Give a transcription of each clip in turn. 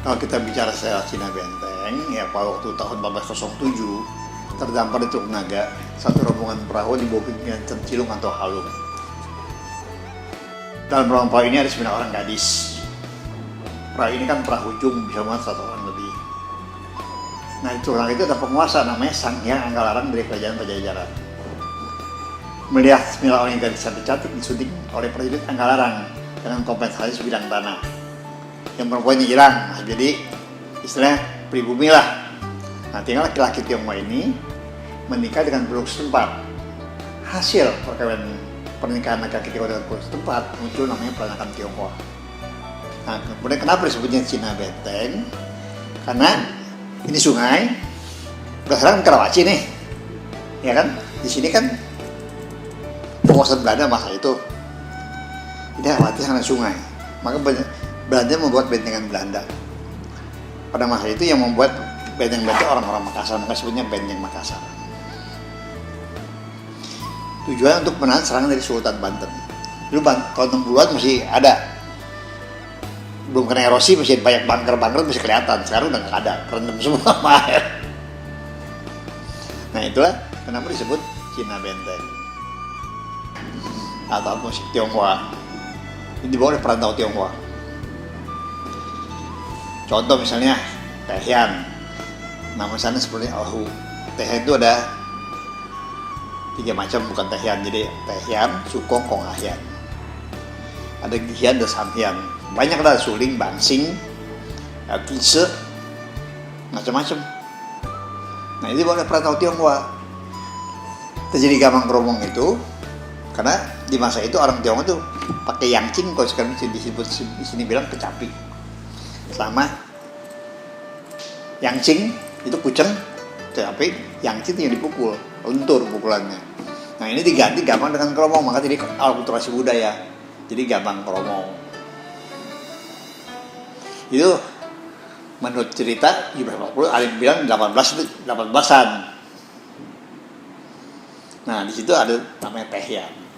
Kalau kita bicara sejarah Cina Benteng, ya pada waktu tahun 1407 terdampar di Teluk Naga satu rombongan perahu di bawah pimpinan Chen Cilung atau Halung. Dalam rombongan perahu ini ada 9 orang gadis. Perahu ini kan perahu jung, bisa muat 1 orang lebih. Nah di Teluk Naga itu ada penguasa namanya Sang Hyang Anggalarang dari Kerajaan Pajajaran. Melihat 9 orang yang gadis cantik-cantik disunting oleh prajurit Anggalarang dengan kompensasi sebidang tanah. Yang perempuannya hilang, nah, jadi istilahnya pribumi lah. Nah tinggal laki-laki Tionghoa ini menikah dengan penduduk setempat. Hasil pernikahan laki-laki Tionghoa dengan penduduk setempat muncul namanya peranakan Tionghoa. Nah kemudian kenapa disebutnya Cina Benteng? Karena ini sungai, berdasarkan Karawaci nih, ya kan? Di sini kan penguasaan Belanda masa itu tidak khawatir karena sungai, maka Belanda membuat bentengan Belanda. Pada masa itu yang membuat benteng-benteng orang-orang Makassar, maka sebutnya Benteng Makassar. Tujuan untuk menahan serangan dari Sultan Banten. Dulu tahun 60-an masih ada, belum kena erosi, masih banyak bunker-bunker masih kelihatan. Sekarang udah nggak ada, kerendam semua sama air. Nah itulah kenapa disebut Cina Benteng atau musik Tionghoa. Ini dibawa oleh perantau Tionghoa. Contoh misalnya Tehian, nama sana seperti Alhu. Tehian itu ada 3 macam, bukan Tehian. Jadi Tehian, Sukong, Konghahian. Ada Gihian dan Samhian. Banyak lah, Suling, Bansing, Tise, macam-macam. Nah ini boleh perantau Tionghoa. Terjadi gambang keromong itu karena di masa itu orang Tionghoa itu pakai yangcing, kalau sekarang disebut di sini bilang kecapi. Selama yangcing itu kuceng, tapi yangcing itu yang dipukul, lentur pukulannya. Nah ini diganti gambang dengan keromong, maka jadi akulturasi budaya. Jadi gambang keromong. Itu menurut cerita Ibrahim 40, ada yang bilang 18-an. Nah di situ ada namanya Tehian.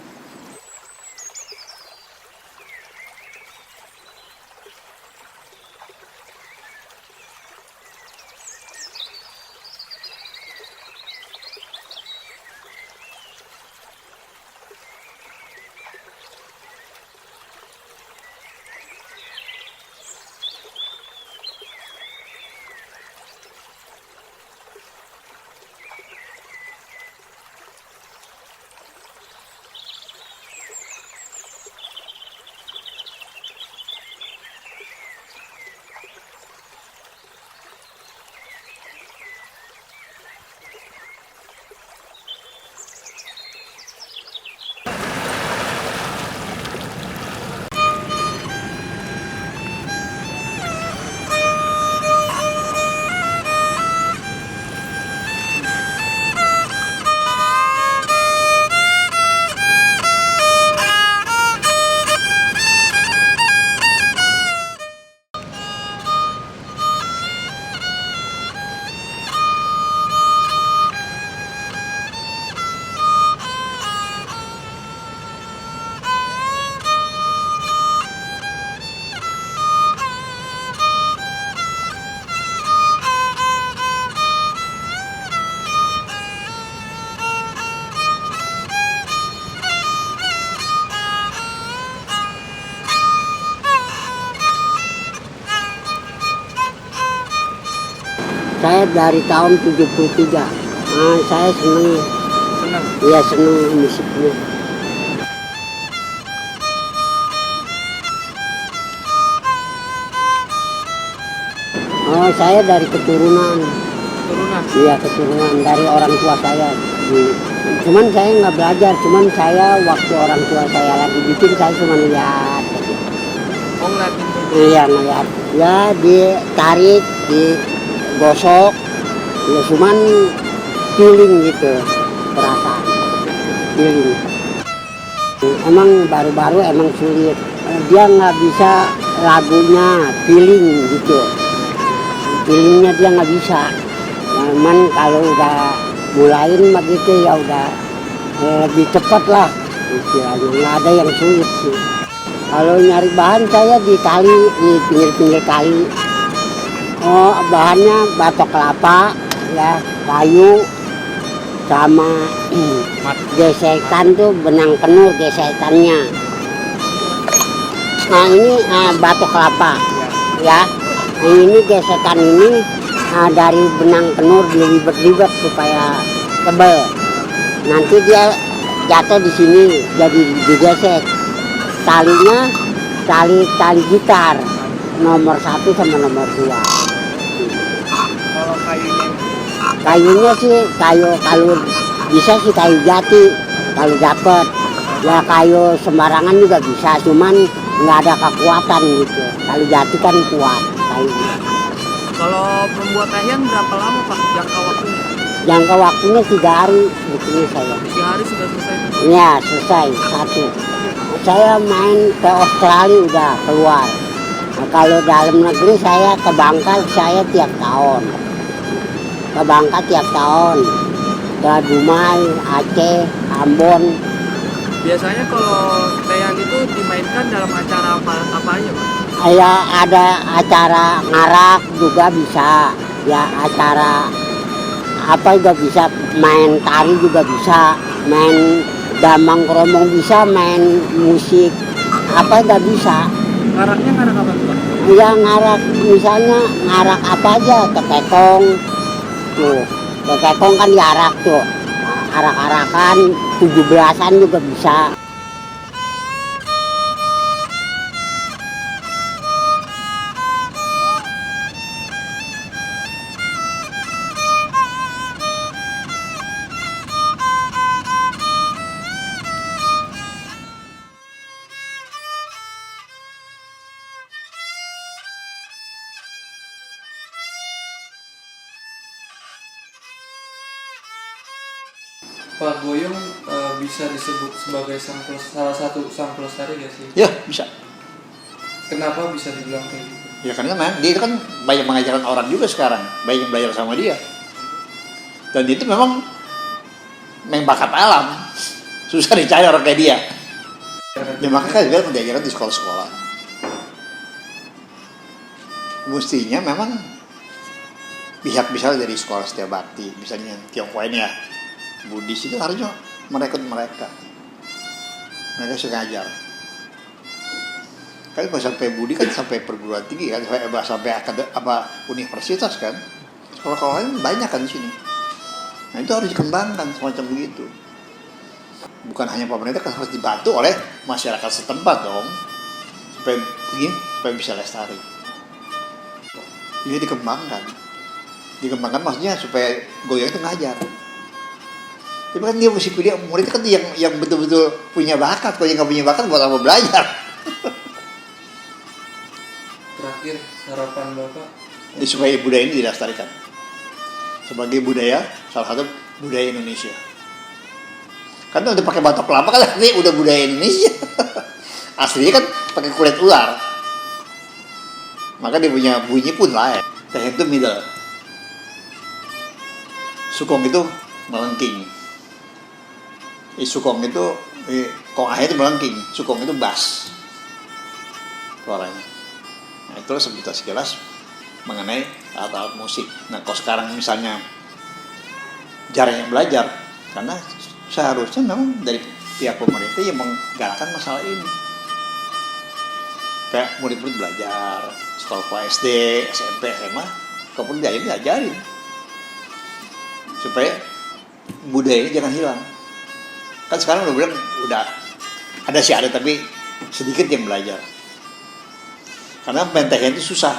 saya dari tahun 73. Saya seneng. Senang. Iya, seneng musiknya. Saya dari keturunan. Turunan. Iya, keturunan dari orang tua saya. Cuman saya nggak belajar, cuman saya waktu orang tua saya lagi bikin saya cuma lihat. Oh, ngeliatin tuh. Iya, ngeliat. Ya ditarik, digosok, ya cuman feeling gitu, perasaan feeling. Emang baru-baru emang sulit. Dia nggak bisa lagunya feeling gitu. Feelingnya dia nggak bisa. Cuman kalau udah mulain begitu ya udah lebih cepat lah istilahnya. Nggak ada yang sulit sih. Kalau nyari bahan saya di kali, di pinggir-pinggir kali. Bahannya batok kelapa, ya kayu, sama gesekan tuh benang kenur gesekannya. Nah ini batok kelapa, ya. Ini gesekan ini dari benang kenur dilibet-libet supaya tebal. Nanti dia jatuh di sini jadi digesek. Talinya tali gitar nomor 1 sama nomor 2. Kalau Kayunya sih kayu, kalau bisa sih kayu jati kalau dapat. Ya kayu sembarangan juga bisa, cuman nggak ada kekuatan gitu. Kayu jati kan kuat kayunya. kalau membuat tehian berapa lama Pak jangka waktunya? Jangka waktunya 3 hari begini saya. 3 hari sudah selesai. Ya selesai satu. Saya main ke Australia udah keluar. Nah, kalau dalam negeri saya ke Bangka saya tiap tahun. Ke Bangka tiap tahun. Ke Dumai, Aceh, Ambon. Biasanya kalau tehian itu dimainkan dalam acara apa aja Pak? Ya ada acara ngarak juga bisa. Ya acara apa juga bisa, main tari juga bisa, main damang keromong bisa, main musik apa juga bisa. Ngaraknya ngarak apa tuh Pak? Ya ngarak, misalnya ngarak apa aja, kekekong tuh, kekekong kan diarak tuh, arak-arakan 17-an juga bisa. Pak Goyong bisa disebut sebagai salah satu sang pelestari gak sih? Ya bisa. Kenapa bisa dibilang kayak gitu? Ya karena dia kan banyak mengajarkan orang juga sekarang, banyak yang belajar sama dia. Dan itu memang bakat alam, susah dicari orang kayak dia. Ya makanya dia diajarkan di sekolah-sekolah. Mestinya memang pihak misalnya dari sekolah Setia Bakti, misalnya Tionghoa ini ya, Buddhis itu harusnya merekrut mereka. Mereka suka ngajar. Kan kalau sampai Budi kan sampai perguruan tinggi kan, sampai universitas kan. Sekolah-sekolah lain banyak kan di sini. Nah itu harus dikembangkan semacam begitu. Bukan hanya pemerintah, kan harus dibantu oleh masyarakat setempat dong, supaya bisa lestari. Ini dikembangkan maksudnya supaya Goyong itu ngajar. Tapi kan dia mesti pilih murid kan yang betul-betul punya bakat. Kalau yang nggak punya bakat buat apa belajar? Terakhir harapan Bapak? Jadi supaya budaya ini dilestarikan sebagai budaya, salah satu budaya Indonesia. Karena udah pakai batok kelapa kan artinya udah budaya Indonesia. Aslinya kan pakai kulit ular. Maka dia punya bunyi pun lain. Teh itu middle. Sukong itu melengking. Sukong itu kong akhir itu melengking. Sukong itu bass. Suaranya. Nah itulah sekilas mengenai alat-alat musik. Nah kalau sekarang misalnya jarang yang belajar, karena seharusnya memang dari pihak pemerintah yang menggalakkan masalah ini. Kayak murid-murid belajar, sekolah SD, SMP, SMA, kemudian diajarin. supaya budaya ini jangan hilang. Kan sekarang udah bilang udah ada sih ada tapi sedikit yang belajar. Karena main Tekken itu susah.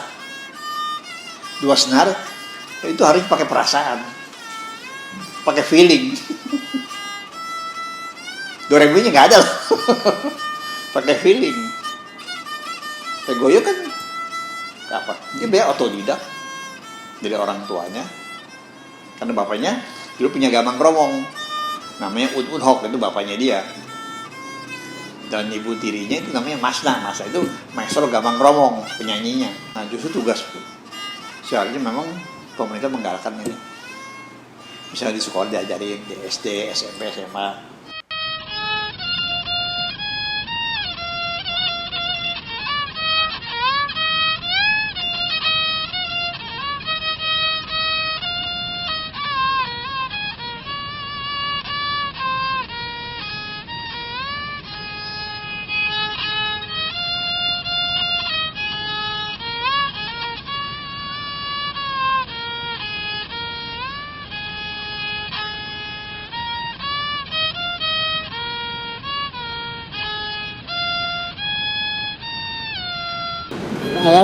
2 senar itu harus pakai perasaan, pakai feeling. Doreminya nggak ada loh. Pakai feeling. Goyo kan apa? Dia banyak otodidak dari orang tuanya. Karena bapaknya dulu punya gamang kromong. Namanya Un Hok, itu bapaknya dia. Dan ibu tirinya itu namanya Masna. Masna itu maestro gamang kromong, penyanyinya. Nah justru tugas seharusnya memang pemerintah menggalakkan ini. Misalnya di sekolah diajarin, di SD, SMP, SMA.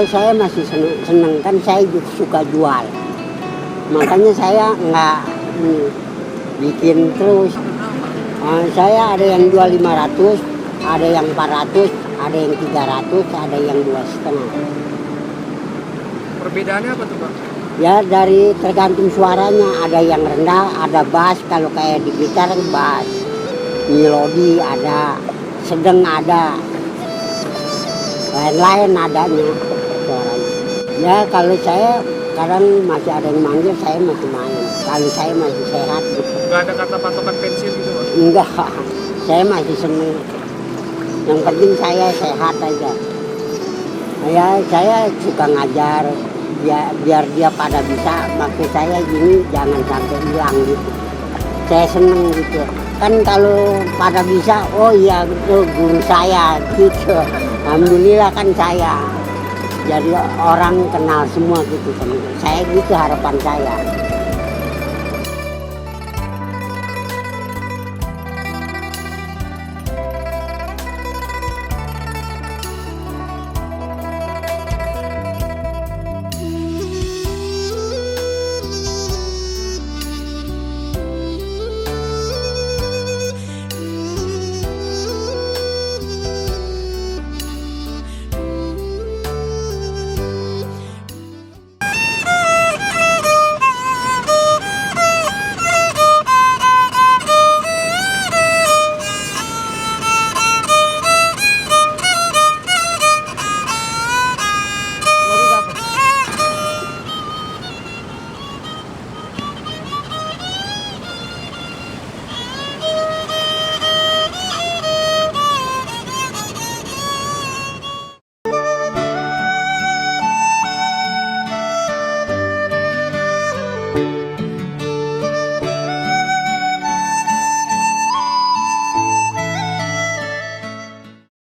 Saya masih seneng kan saya juga suka jual. Makanya saya nggak bikin terus. Saya ada yang jual 500, ada yang 400, ada yang 300, ada yang 2,5. Perbedaannya apa tuh Pak? Ya dari tergantung suaranya, ada yang rendah, ada bass, kalau kayak di gitar bass, melodi ada, sedang ada, lain-lain adanya suaranya. Ya kalau saya kadang masih ada yang manggil, saya masih main. Kalau saya masih sehat gitu. Nggak ada kata patokan pensiun gitu Pak? Enggak, saya masih seneng. Yang penting saya sehat aja. Ya saya suka ngajar, ya, biar dia pada bisa. Maksud saya gini jangan sampai hilang gitu. Saya seneng gitu. Kan kalau pada bisa, oh iya betul guru saya gitu. Alhamdulillah kan saya. Jadi orang kenal semua gitu. Saya gitu harapan saya.